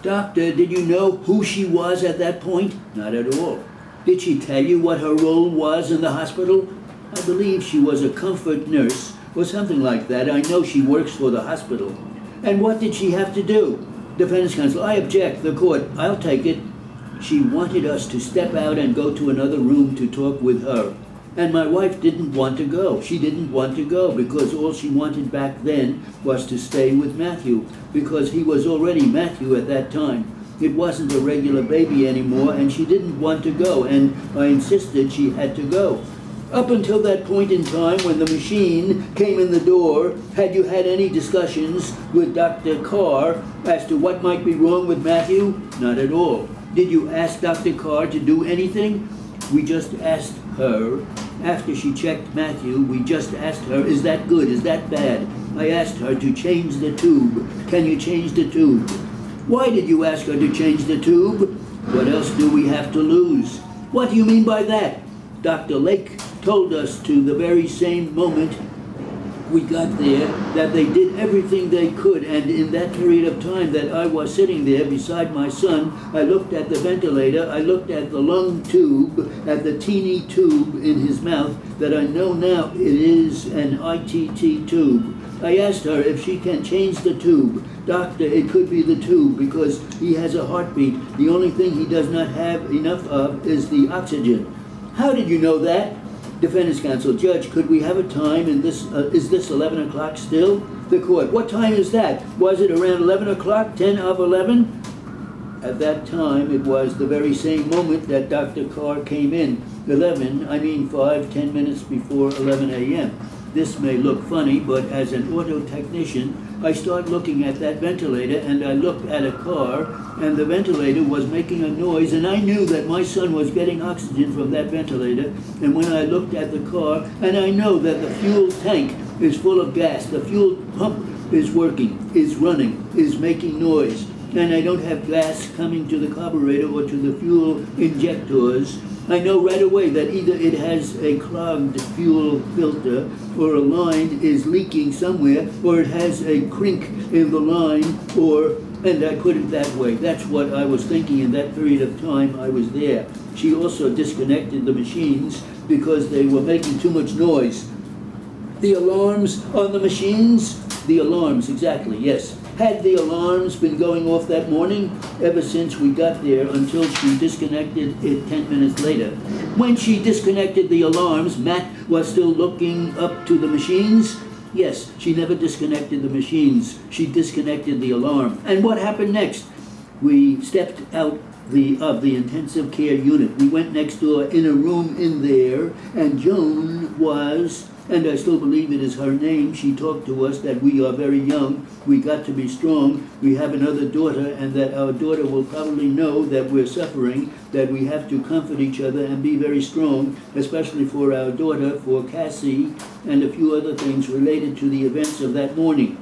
Doctor, did you know who she was at that point? Not at all. Did she tell you what her role was in the hospital? I believe she was a comfort nurse or something like that. I know she works for the hospital. And what did she have to do? Defense counsel, I object. The court, I'll take it. She wanted us to step out and go to another room to talk with her. And my wife didn't want to go. She didn't want to go because all she wanted back then was to stay with Matthew, because he was already Matthew at that time. It wasn't a regular baby anymore, and she didn't want to go, and I insisted she had to go. Up until that point in time when the machine came in the door, had you had any discussions with Dr. Carr as to what might be wrong with Matthew? Not at all. Did you ask Dr. Carr to do anything? We just asked her. After she checked Matthew, we just asked her, is that good, is that bad? I asked her to change the tube. Can you change the tube? Why did you ask her to change the tube? What else do we have to lose? What do you mean by that? Dr. Lake told us to the very same moment we got there that they did everything they could, and in that period of time that I was sitting there beside my son, I looked at the ventilator, I looked at the lung tube, at the teeny tube in his mouth that I know now it is an ITT tube. I asked her if she can change the tube. Doctor, it could be the tube because he has a heartbeat. The only thing he does not have enough of is the oxygen. How did you know that? Defendant's counsel, Judge, could we have a time in this, is this 11 o'clock still? The court, what time is that? Was it around 11 o'clock, 10 of 11? At that time, it was the very same moment that Dr. Carr came in. 5-10 minutes before 11 a.m. This may look funny, but as an auto technician, I start looking at that ventilator, and I looked at a car, and the ventilator was making a noise, and I knew that my son was getting oxygen from that ventilator. And when I looked at the car, and I know that the fuel tank is full of gas, the fuel pump is working, is running, is making noise, and I don't have gas coming to the carburetor or to the fuel injectors, I know right away that either it has a clogged fuel filter, or a line is leaking somewhere, or it has a crink in the line, and I put it that way. That's what I was thinking in that period of time I was there. She also disconnected the machines because they were making too much noise. The alarms on the machines? The alarms, exactly, yes. Had the alarms been going off that morning ever since we got there until she disconnected it 10 minutes later? When she disconnected the alarms, Matt was still looking up to the machines? Yes, she never disconnected the machines. She disconnected the alarm. And what happened next? We stepped out of the intensive care unit. We went next door in a room in there, and Joan was, and I still believe it is her name, she talked to us that we are very young, we got to be strong, we have another daughter, and that our daughter will probably know that we're suffering, that we have to comfort each other and be very strong, especially for our daughter, for Cassie, and a few other things related to the events of that morning.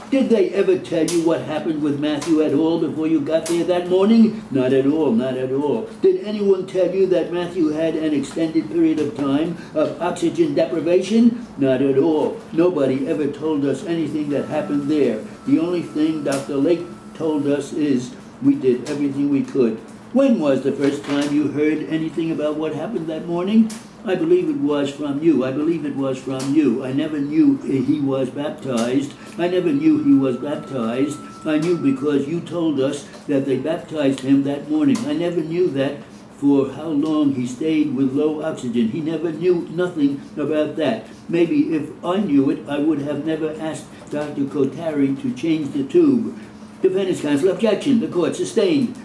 Did they ever tell you what happened with Matthew at all before you got there that morning? Not at all, not at all. Did anyone tell you that Matthew had an extended period of time of oxygen deprivation? Not at all. Nobody ever told us anything that happened there. The only thing Dr. Lake told us is we did everything we could. When was the first time you heard anything about what happened that morning? I believe it was from you. I believe it was from you. I never knew he was baptized. I never knew he was baptized. I knew because you told us that they baptized him that morning. I never knew that for how long he stayed with low oxygen. He never knew nothing about that. Maybe if I knew it, I would have never asked Dr. Kotari to change the tube. Defendant's counsel, objection. The court sustained.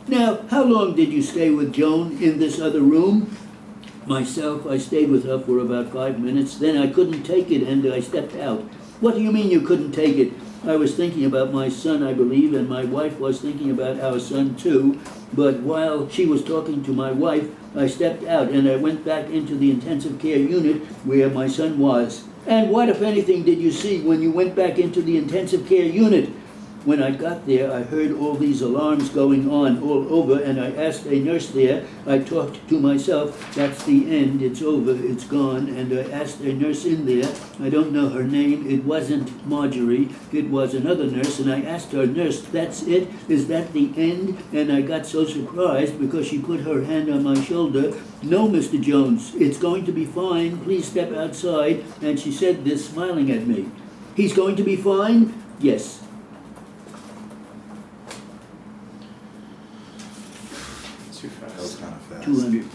Now, how long did you stay with Joan in this other room? Myself, I stayed with her for about 5 minutes. Then I couldn't take it and I stepped out. What do you mean you couldn't take it? I was thinking about my son, I believe, and my wife was thinking about our son too. But while she was talking to my wife, I stepped out and I went back into the intensive care unit where my son was. And what, if anything, did you see when you went back into the intensive care unit? When I got there, I heard all these alarms going on all over, and I asked a nurse there. I talked to myself, that's the end, it's over, it's gone. And I asked a nurse in there, I don't know her name, it wasn't Marjorie, it was another nurse, and I asked her, nurse, that's it? Is that the end? And I got so surprised because she put her hand on my shoulder. No, Mr. Jones, it's going to be fine, please step outside. And she said this, smiling at me. He's going to be fine? Yes. Too That was fast. kind of fast. 200.